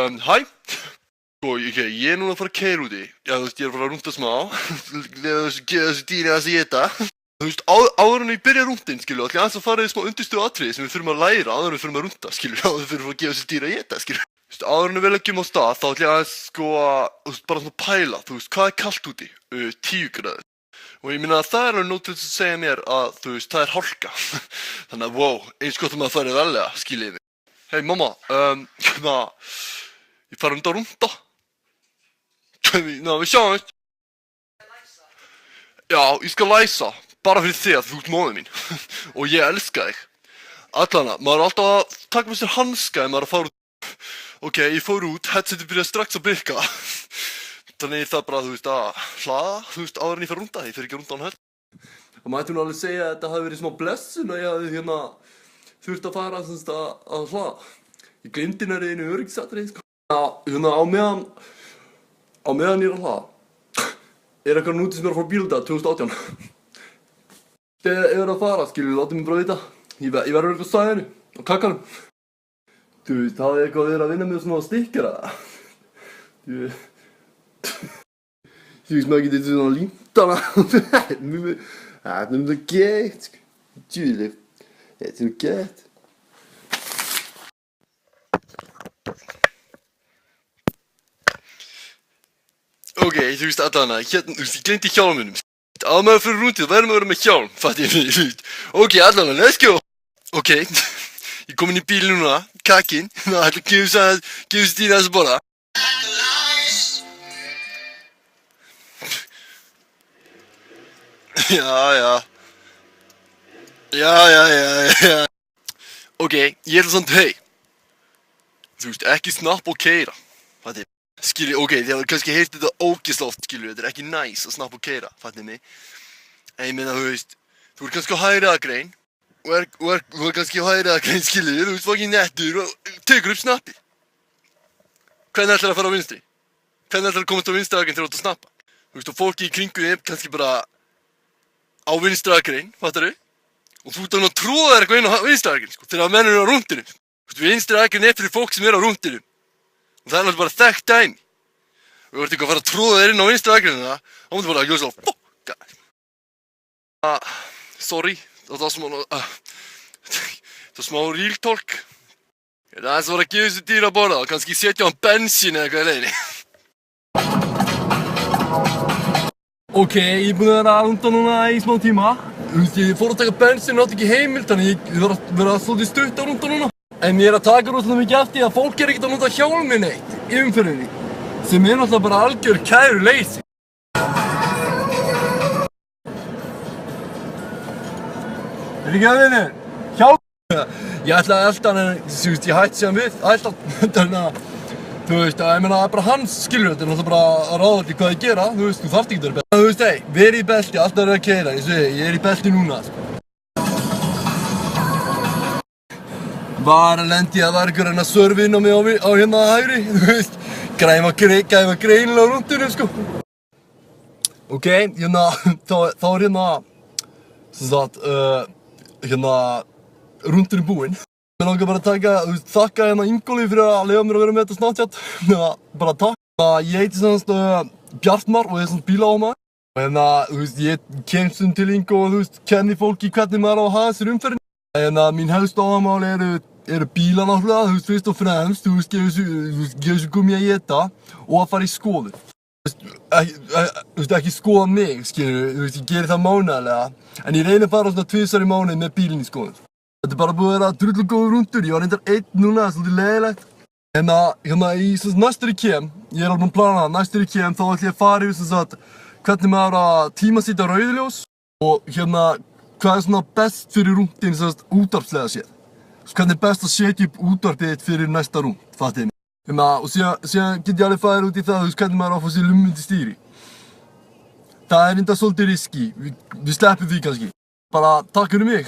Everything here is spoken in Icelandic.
Hæ, ég er núna að fara að keyra úti. Já, þú veist, ég er að fara að rúnta smá. Gefa þessu dýri aðeins að éta. Þú veist, áður en ég byrja rúntinn, skilju, ætla ég aðeins að fara í smá undirstöðu atriði sem við þurfum að læra áður en við þurfum að rúnta, skilju, áður við þurfum að gefa þessu dýri að éta, skilju. Þú veist, áður en við leggjum á stað, þá ætla ég aðeins sko að, þú veist, bara svona pæla, þú veist, hvað er kalt úti? 10 gráður. Og ég minna að það er alveg nóg til að segja mér að, þú veist, það er hálka. Þannig að, wow, eins gott að maður farið varlega, skiljið þið. Hey, mamma, ég fara að rúnta. Ná, við sjáumst. Já, ég skal læsa. Bara fyrir þig að þú ert móðir mín. Og ég elska þig. Allana, maður er alltaf að taka með sér hanska ef maður er að fara út. Ok, ég fór út, headsetið byrjaði strax að blikka. Þannig það bara, þú veist, að hlaða, þú veist, áður en ég fer rúnda. Ég fer ekki rúnda án höll. Það mætti nú alveg segja að þetta hafi verið smá blessun að ég hafi þurft að fara að hlaða. Ég gleymdi henni einu öryggisatriði, sko. Á meðan ég er að hlaða. Er eitthvað núti sem er að fara bíldag 2018. Þegar ég verið að fara, skilju, látið mig bara vita. Ég verður eitthvað sæðinu á kakkanum. Þú veist, hafði eitthvað verið að vinna með svona stikkera. Þú veist, maður getur svona límtana. Þetta er gett, sko. Djúðileg. Þetta er gett. Ok, þú veist, Adana, hérna, þú veist, ég gleymdi hjálminum. Að maður fyrir rúntið, verður maður að vera með hjálm, fattu ég mig. Ok, Adana, let's go. Ok, ég kom inn í bíl núna, kakinn, það ætla að gefa þessu dýri aðeins að borða. Já. Ok, ég ætla samt, hey. Þú veist, ekki snappa og keyra, fattu ég. Skilju, ok, þið hafði kannski heyrt þetta ógeðslega oft, skilju, þetta er ekki næs að snappa og keyra, fattið mig. En ég meina, þú veist, þú ert kannski á hægri akrein, þú ert kannski á hægri akrein, skilju, þú veist, fucking nettur og tekur upp snappið. Hvernig ætlar að fara á vinstri? Hvernig ætlar að komast á vinstri akrein þegar þú ert að snappa? Þú veist, og fólki í kringu þig kannski bara á vinstri akrein, fattar þau? Og þú ert að tróða þér eitthvað inn á vinstri akrein, sko, þegar menn eru á rúndinu. Þú veist, vinstri akrein er fyrir fólk sem er á rúndinu. Og það er náttúrulega bara þekkt dæmi. Og þú ert eitthvað að fara að tróða þér inn á vinstri akreina, þá múttu bara að gjósa á fokka. Sorry, það var smá real talk. Það er aðeins að fara að gefa þessu dýri að borða og kannski setja á hann bensín eða eitthvað í leiðinni. Ok, ég er búinn að vera að rúnda núna í smá tíma. Þú veist, ég fór að taka bensín og átti ekki heimild, þannig ég var að vera svolítið stutt að rúnda núna. En ég er að taka rosalega mikið eftir að fólk er ekkert að nota hjálminn neitt í umferðinni. Sem er náttúrulega bara algjör kæruleysi. Er ekki að vinna? Hjálm! Ég ætla að elda hann, þú veist, ég hætti síðan við að elda hann. Þú veist, ég meina, það er bara hans skilur, þetta er náttúrulega bara að ráða til hvað ég gera. Þú veist, þú þarft ekki að vera belti. Þú veist, hey, verið í belti, alltaf er að keyra, ég er í belti núna, sko. Var að lendi að það var einhver að serva inn á mig á hérna hægri, þú veist, gæfa greinilega á rúndinu, sko. Ok, þá er sem sagt, rúndinu búinn. Mér langar bara að þakka Ingóli fyrir að leyfa mér að vera með þetta Snapchat, bara takk. Ég heiti semst Bjartmar og ég er svona bílaámaður. Og þú veist, ég kem stundum til Ingó og þú veist, kenni fólki hvernig maður á að haga sér umferðinni. Mín helstu áhugamál eru bílar náttúrulega, þú veist, fyrst og fremst, þú veist, gefa þessu gummi að éta og að fara í skoðun. Þú veist, ekki skoða mig, skilur, þú veist, ég geri það mánaðarlega, en ég reyni að fara svona 2 í mánuði með bílinn í skoðun. Þetta er bara búið að vera drullu góður rúndur, ég var reyndar einn núna, það er svolítið leiðilegt. Í næstur í kem, ég er alveg búinn að plana það, næstur í kem, þá ætlum ég að fara yfir sem sagt, hvernig maður að tímasýta rauðljós og hvað er svona best fyrir rúndin sem sagt útvarpslega séð. Hvernig er best að setja upp útvarpið þitt fyrir næsta rúnd, fattið mig. Og síðan get ég alveg farið út í það, þú veist, hvernig maður á að fá sér lummandi stýri. Það er enda svolítið riski, við sleppum því kannski. Bara takk fyrir mig.